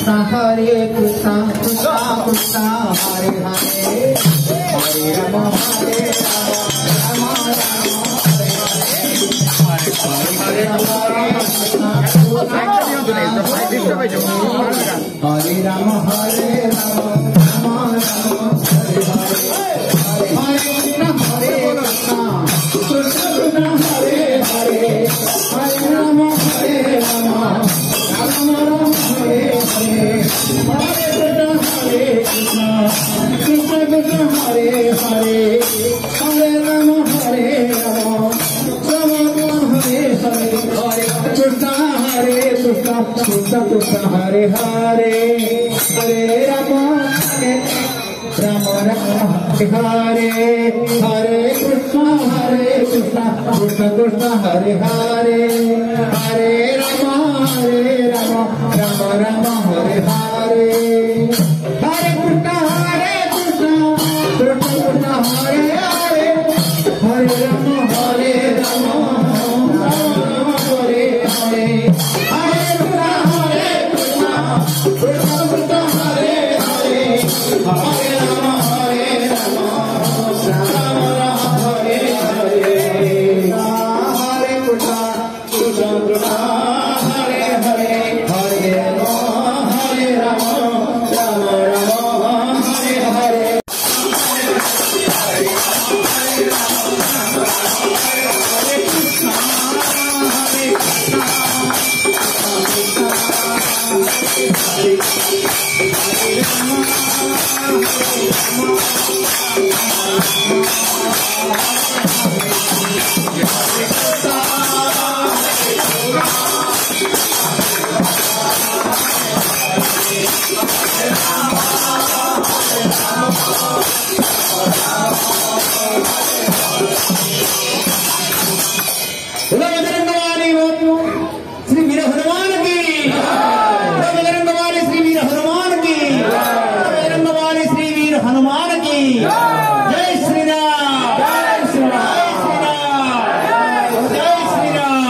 Hare Krishna, Krishna Krishna, Hare Hare, Hare Rama, Hare Rama, Hare Rama, Hare Rama, Hare Hare Hare Krishna Krishna Hare Hare Hare Ram Ram Ram Hare Hare Krishna Krishna Krishna Hare Hare Hare Ram Ram Ram Hare Hare Hare Krishna Krishna Krishna Hare Hare Hare Ram Hare Hare Shri वीर हनुमान की श्री वीर हनुमान की श्री वीर हनुमान की जय श्री राम जय श्री राम जय श्री राम।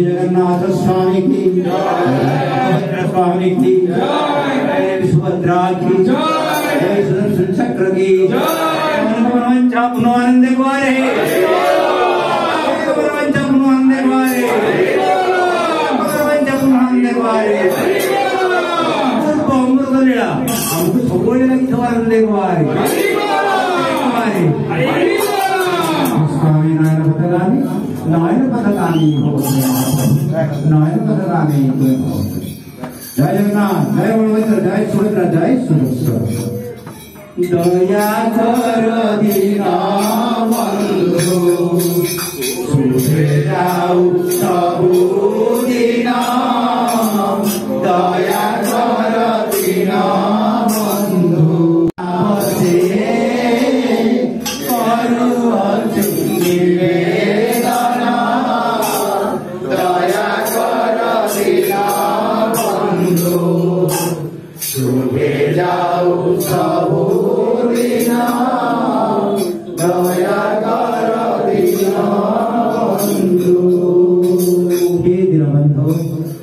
जगन्नाथ स्वामी की जय, स्वामी की जय, सुभद्रा की जय, सुदर्शन चक्र की जय। पुनः आनंद द्वारे भगवान पुनः आनंद द्वारे भगवान पुनः आनंद द्वारे अमृत लीला हमको सबोले लगी तो आनंद द्वारे स्वामी नारायण पदगामी नारायण पदगामी नारायण पदगामी जय जगन्नाथ जय बलभद्र जय सुभद्रा जय सुरेश्वर दया कर दीनबंधु सुधे जाऊ सबु दिन दया कर दीनबंधु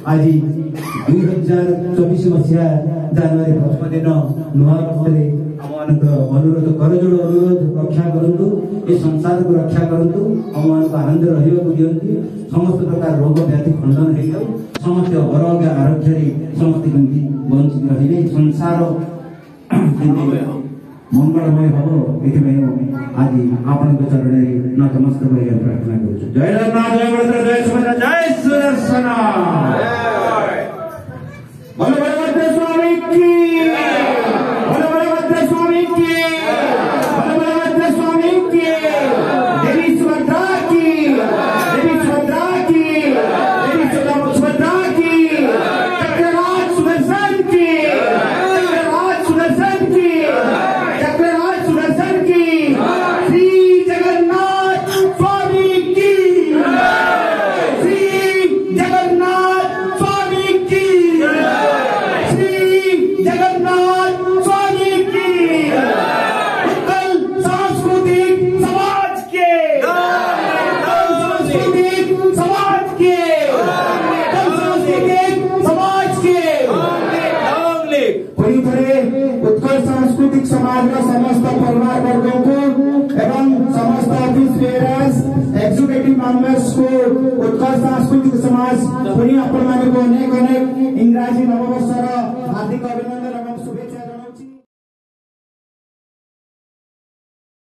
आज 2024 मसीहा जनवरी 1 दिन नुआ वर्षे आम अनुरोध करजोड़ अनुरोध रक्षा करूँ ये संसार को रक्षा करूँ आम आनंद रहा दिखती समस्त प्रकार रोग व्याधि खंडन हो जाऊ समस्त अरोग्य आरोग्य समस्त कमी बंचित रही संसार मंगलमय हम ये आज आपण चरण नतमस्तक प्रार्थना कर जय जगन्नाथ जय बलभद्र जय सुभद्रा जय सुदर्शन बलभद्र स्वामी की बलभद्र स्वामी की बलभद्र स्वामी की देवी सुभद्रा की देवी सुभद्रा की देवी सुभद्रा की चक्रराज सुदर्शन की चक्रराज सुदर्शन की चक्रराज सुदर्शन की श्री जगन्नाथ स्वामी की श्री जगन्नाथ स्वामी की श्री जगन्नाथ स्वामी की उत्कल सांस्कृतिक समाज के सांस्कृतिक समाज के सांस्कृतिक समाज के उत्कल सांस्कृतिक समाज का समस्त परिवार वर्गों को एवं समस्त ऑफिस बेयर्स एग्जीक्यूटिव मेंबर्स को उत्कल सांस्कृतिक समाज पुणी आपण मानक अनेक अनेक इंग्राजी नववर्षर